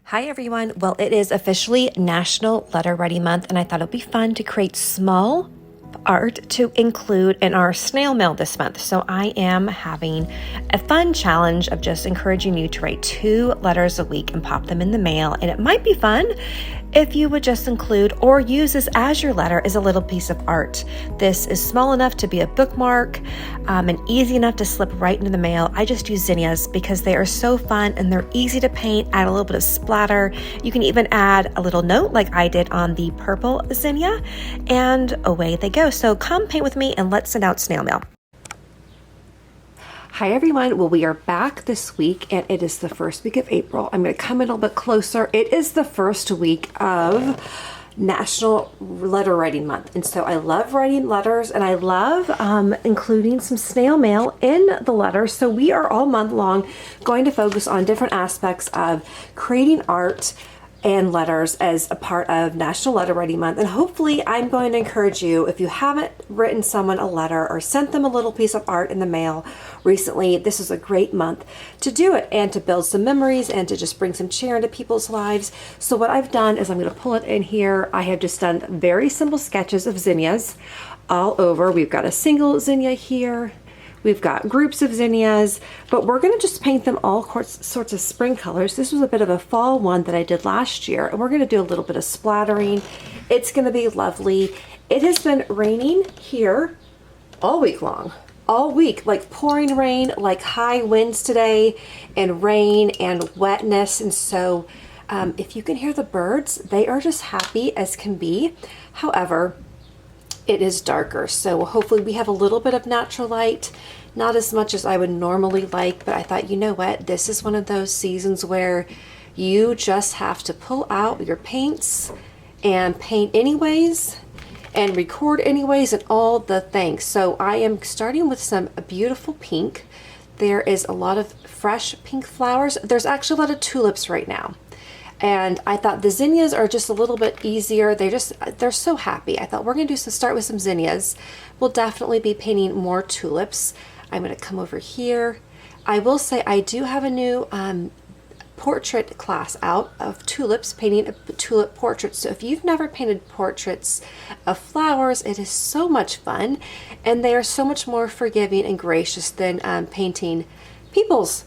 Hi everyone. Well, it is officially National Letter Writing Month, and I thought it'd be fun to create small art to include in our snail mail this month. So I am having a fun challenge of just encouraging you to write 2 letters a week and pop them in the mail. And it might be fun if you would just include or use this as your letter as a little piece of art. This is small enough to be a bookmark and easy enough to slip right into the mail. I just use Zinnias because they are so fun and they're easy to paint, add a little bit of splatter. You can even add a little note like I did on the purple zinnia, and away they go. So come paint with me and let's send out snail mail. Hi everyone. Well, we are back this week and it is the first week of April. I'm going to come in a little bit closer. It is the first week of National Letter Writing Month. And so I love writing letters and I love including some snail mail in the letters. So we are all month long going to focus on different aspects of creating art and letters as a part of National Letter Writing Month. And hopefully I'm going to encourage you, if you haven't written someone a letter or sent them a little piece of art in the mail recently, this is a great month to do it and to build some memories and to just bring some cheer into people's lives. So what I've done is I'm going to pull it in here. I have just done very simple sketches of zinnias all over. We've got a single zinnia here. We've got groups of zinnias, but we're going to just paint them all sorts of spring colors. This was a bit of a fall one that I did last year, and we're going to do a little bit of splattering. It's going to be lovely. It has been raining here all week long, all week, like pouring rain, like high winds today, and rain and wetness. And so if you can hear the birds, they are just happy as can be. However, it is darker, so hopefully we have a little bit of natural light, not as much as I would normally like, but I thought, you know what, this is one of those seasons where you just have to pull out your paints and paint anyways and record anyways and all the things. So I am starting with some beautiful pink. There is a lot of fresh pink flowers. There's actually a lot of tulips right now. And I thought the zinnias are just a little bit easier. They're so happy. I thought we're gonna start with some zinnias. We'll definitely be painting more tulips. I'm gonna come over here. I will say I do have a new portrait class out of tulips, painting a tulip portrait. So if you've never painted portraits of flowers, it is so much fun. And they are so much more forgiving and gracious than painting people's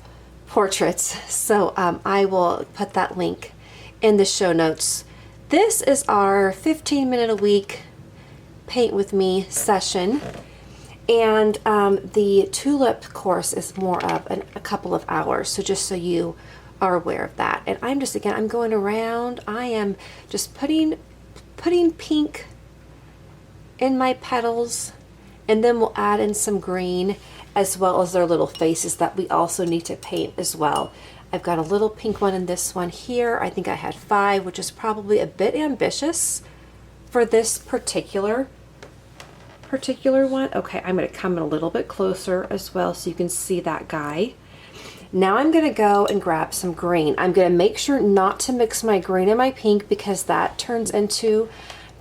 portraits. So I will put that link in the show notes. This is our 15-minute a week paint with me session, and the tulip course is more of a couple of hours, so just so you are aware of that. And I'm going around. I am just putting pink in my petals, and then we'll add in some green as well as their little faces that we also need to paint as well. I've got a little pink one in this one here. I think I had 5, which is probably a bit ambitious for this particular one. Okay, I'm going to come in a little bit closer as well so you can see that guy. Now I'm going to go and grab some green. I'm going to make sure not to mix my green and my pink because that turns into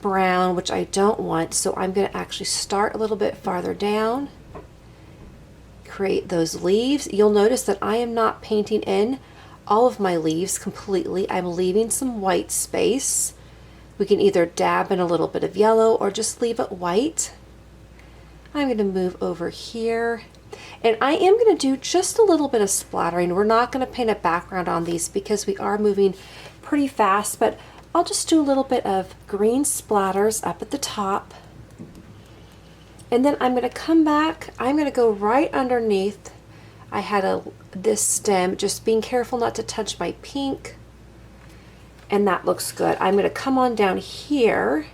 brown, which I don't want. So I'm going to actually start a little bit farther down. Create those leaves. You'll notice that I am not painting in all of my leaves completely. I'm leaving some white space. We can either dab in a little bit of yellow or just leave it white. I'm going to move over here, and I am going to do just a little bit of splattering. We're not going to paint a background on these because we are moving pretty fast, but I'll just do a little bit of green splatters up at the top. And then I'm going to come back. I'm going to go right underneath. I had this stem, just being careful not to touch my pink. And that looks good. I'm going to come on down here.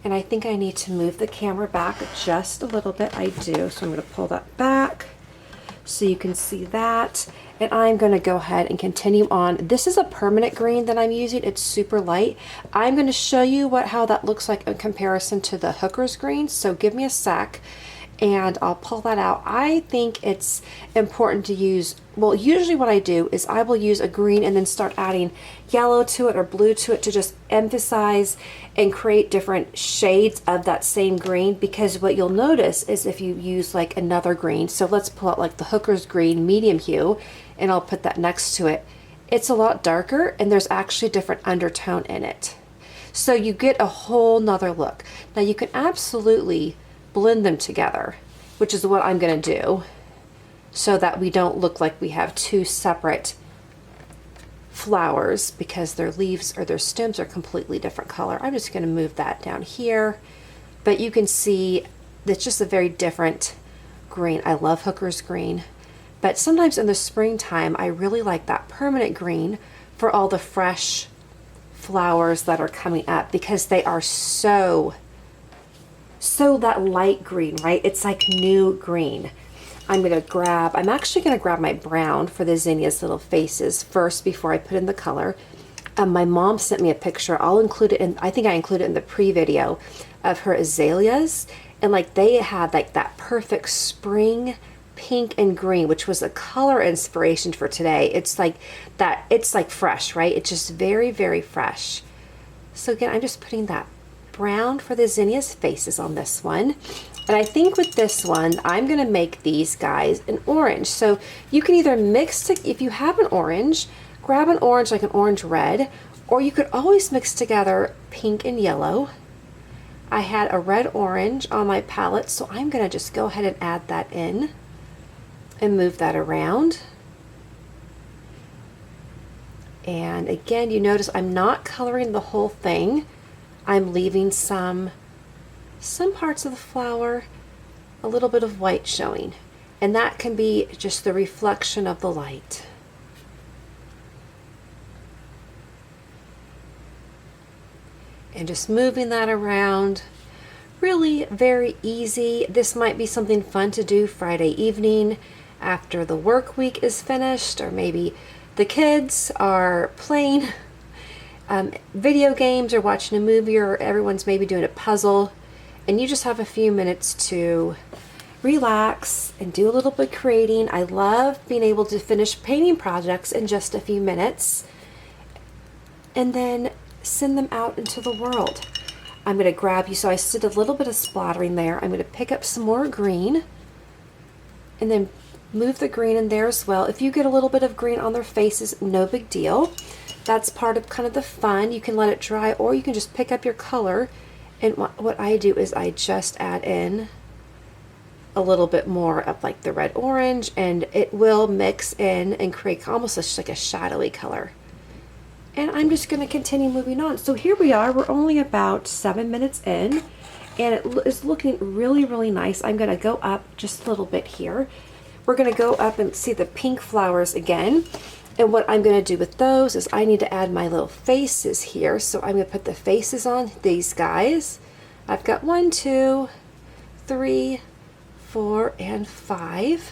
And I think I need to move the camera back just a little bit. I do. So I'm going to pull that back so you can see that. And I'm going to go ahead and continue on. This is a permanent green that I'm using. It's super light. I'm going to show you how that looks like in comparison to the Hooker's green. So give me a sec and I'll pull that out. I think it's important to use, well, usually what I do is I will use a green and then start adding yellow to it or blue to it to just emphasize and create different shades of that same green, because what you'll notice is if you use like another green, so let's pull out like the Hooker's green medium hue, and I'll put that next to it, it's a lot darker and there's actually a different undertone in it. So you get a whole nother look. Now you can absolutely blend them together, which is what I'm gonna do, so that we don't look like we have two separate flowers because their leaves or their stems are completely different color. I'm just gonna move that down here, but you can see it's just a very different green. I love Hooker's green, but sometimes in the springtime, I really like that permanent green for all the fresh flowers that are coming up because they are so that light green, right? It's like new green. I'm actually gonna grab my brown for the zinnias little faces first before I put in the color. My mom sent me a picture. I'll include it in, I think I included it in the pre-video of her azaleas. And like they had like that perfect spring pink and green, which was a color inspiration for today. It's like that, it's like fresh, right? It's just very, very fresh. So again, I'm just putting that brown for the zinnias faces on this one. And I think with this one, I'm gonna make these guys an orange. So you can either mix, if you have an orange, grab an orange like an orange red, or you could always mix together pink and yellow. I had a red orange on my palette, so I'm gonna just go ahead and add that in and move that around. And again, you notice I'm not coloring the whole thing. I'm leaving some parts of the flower, a little bit of white showing, and that can be just the reflection of the light. And just moving that around, really very easy. This might be something fun to do Friday evening after the work week is finished, or maybe the kids are playing video games or watching a movie, or everyone's maybe doing a puzzle, and you just have a few minutes to relax and do a little bit creating. I love being able to finish painting projects in just a few minutes and then send them out into the world. I'm going to grab you, so I did a little bit of splattering there. I'm going to pick up some more green and then move the green in there as well. If you get a little bit of green on their faces, no big deal. That's part of kind of the fun. You can let it dry, or you can just pick up your color. And what I do is I just add in a little bit more of like the red orange, and it will mix in and create almost just like a shadowy color. And I'm just going to continue moving on. So here we are. We're only about 7 minutes in, and it is looking really, really nice. I'm going to go up just a little bit here. We're going to go up and see the pink flowers again. And what I'm going to do with those is I need to add my little faces here. So I'm going to put the faces on these guys. I've got 1, 2, 3, 4, and 5.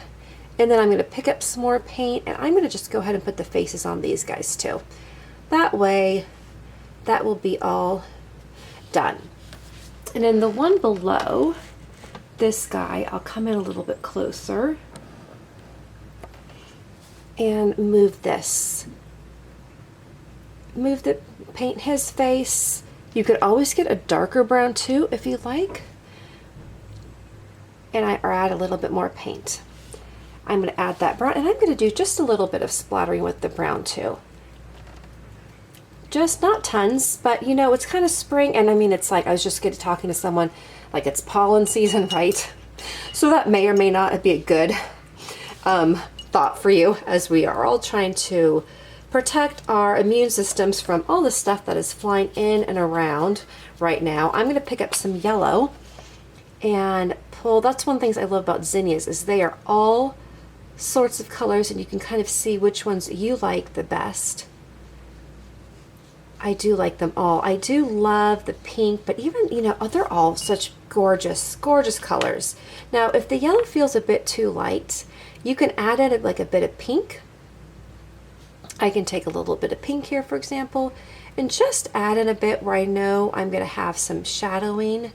And then I'm going to pick up some more paint, and I'm going to just go ahead and put the faces on these guys too. That way, that will be all done. And then the one below this guy, I'll come in a little bit closer and move this. Paint his face. You could always get a darker brown too if you like. And or add a little bit more paint. I'm going to add that brown, and I'm going to do just a little bit of splattering with the brown too. Just not tons, but you know, it's kind of spring, and I mean, it's like I was just talking to someone, like it's pollen season, right? So that may or may not be a good thought for you, as we are all trying to protect our immune systems from all the stuff that is flying in and around right now. I'm going to pick up some yellow and pull. That's one of the things I love about zinnias, is they are all sorts of colors, and you can kind of see which ones you like the best. I do like them all. I do love the pink, but even, you know, they're all such gorgeous, gorgeous colors. Now, if the yellow feels a bit too light, you can add in like a bit of pink. I can take a little bit of pink here, for example, and just add in a bit where I know I'm going to have some shadowing,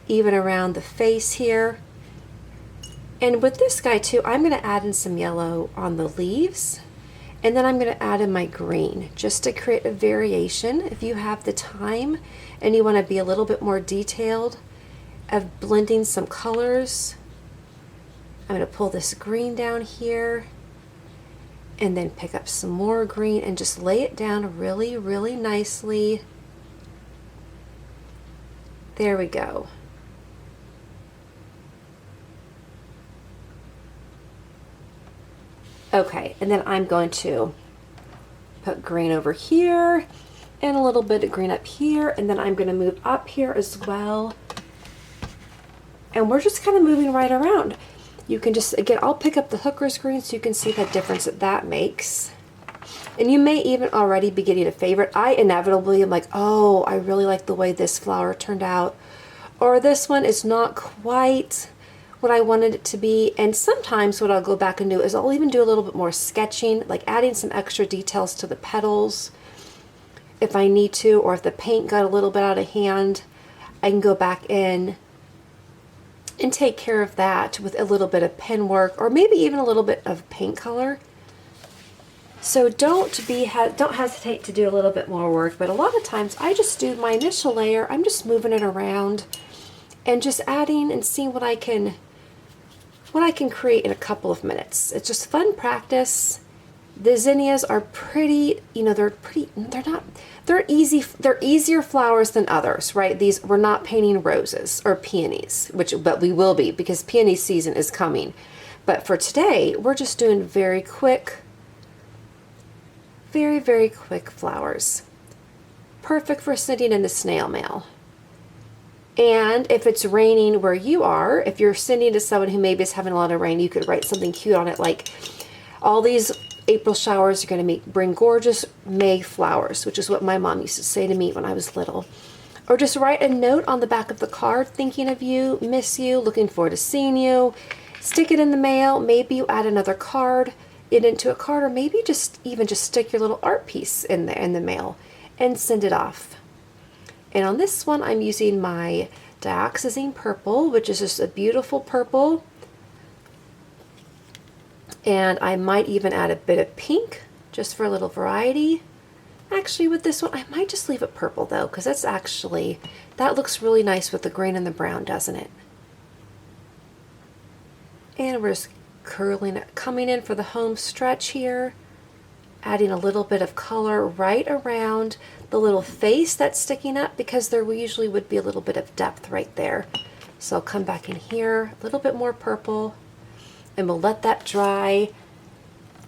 even around the face here. And with this guy too, I'm going to add in some yellow on the leaves. And then I'm going to add in my green just to create a variation. If you have the time and you want to be a little bit more detailed of blending some colors, I'm going to pull this green down here. And then pick up some more green and just lay it down really, really nicely. There we go. Okay, and then I'm going to put green over here and a little bit of green up here, and then I'm going to move up here as well. And we're just kind of moving right around. You can just, again, I'll pick up the hooker's green so you can see the difference that that makes. And you may even already be getting a favorite. I inevitably am like, oh, I really like the way this flower turned out. Or this one is not quite what I wanted it to be. And sometimes what I'll go back and do is I'll even do a little bit more sketching, like adding some extra details to the petals if I need to, or if the paint got a little bit out of hand, I can go back in and take care of that with a little bit of pen work, or maybe even a little bit of paint color. So don't hesitate to do a little bit more work, but a lot of times I just do my initial layer, I'm just moving it around and just adding and seeing what I can create in a couple of minutes. It's just fun practice. The zinnias are pretty, you know, they're easier flowers than others, right? We're not painting roses or peonies, but we will be, because peony season is coming. But for today, we're just doing very quick, very, very quick flowers. Perfect for sending in the snail mail. And if it's raining where you are, if you're sending to someone who maybe is having a lot of rain, you could write something cute on it, like, all these April showers are going to bring gorgeous May flowers, which is what my mom used to say to me when I was little. Or just write a note on the back of the card, thinking of you, miss you, looking forward to seeing you. Stick it in the mail. Maybe you add another card into a card, or maybe just stick your little art piece in there in the mail and send it off. And on this one, I'm using my dioxazine purple, which is just a beautiful purple. And I might even add a bit of pink just for a little variety. Actually, with this one, I might just leave it purple though, because that looks really nice with the green and the brown, doesn't it? And we're just coming in for the home stretch here, adding a little bit of color right around the little face that's sticking up, because there usually would be a little bit of depth right there. So I'll come back in here, a little bit more purple, and we'll let that dry.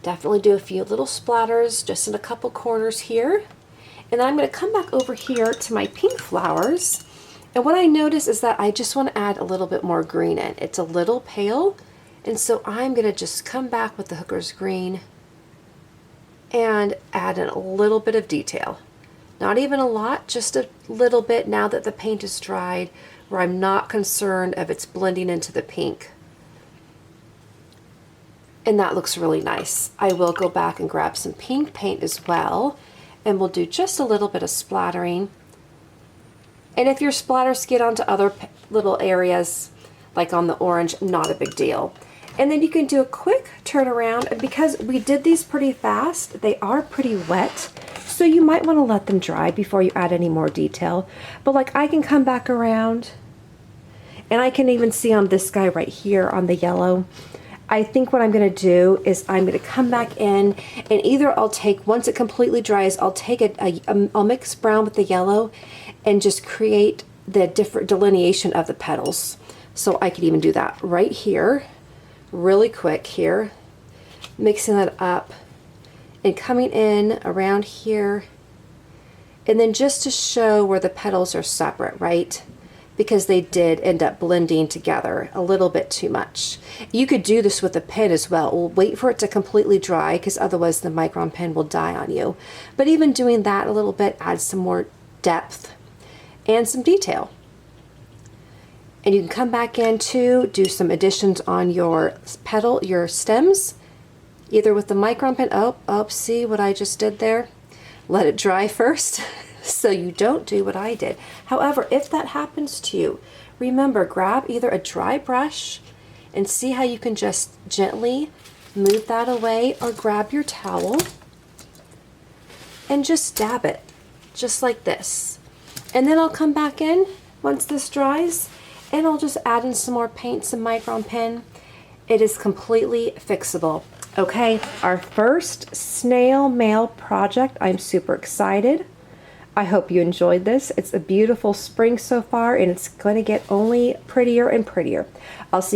Definitely do a few little splatters just in a couple corners here. And then I'm going to come back over here to my pink flowers. And what I notice is that I just want to add a little bit more green in. It's a little pale. And so I'm going to just come back with the hooker's green and add in a little bit of detail. Not even a lot, just a little bit now that the paint is dried, where I'm not concerned of it's blending into the pink. And that looks really nice. I will go back and grab some pink paint as well, and we'll do just a little bit of splattering. And if your splatters get onto other little areas, like on the orange, not a big deal. And then you can do a quick turnaround, and because we did these pretty fast, they are pretty wet, so you might want to let them dry before you add any more detail. But like, I can come back around, and I can even see on this guy right here on the yellow, I think what I'm going to do is I'm going to come back in, and either I'll take, once it completely dries, I'll take I'll mix brown with the yellow and just create the different delineation of the petals. So I could even do that right here, really quick here, mixing that up and coming in around here, and then just to show where the petals are separate, right? Because they did end up blending together a little bit too much. You could do this with a pen as well. We'll wait for it to completely dry, because otherwise the micron pen will die on you. But even doing that a little bit adds some more depth and some detail. And you can come back in to do some additions on your your stems, either with the micron pen. Oh, see what I just did there? Let it dry first. So you don't do what I did. However, if that happens to you, remember, grab either a dry brush and see how you can just gently move that away, or grab your towel and just dab it, just like this. And then I'll come back in once this dries, and I'll just add in some more paint, some micron pen. It is completely fixable. Okay, our first snail mail project. I'm super excited. I hope you enjoyed this. It's a beautiful spring so far, and it's going to get only prettier and prettier. I'll see you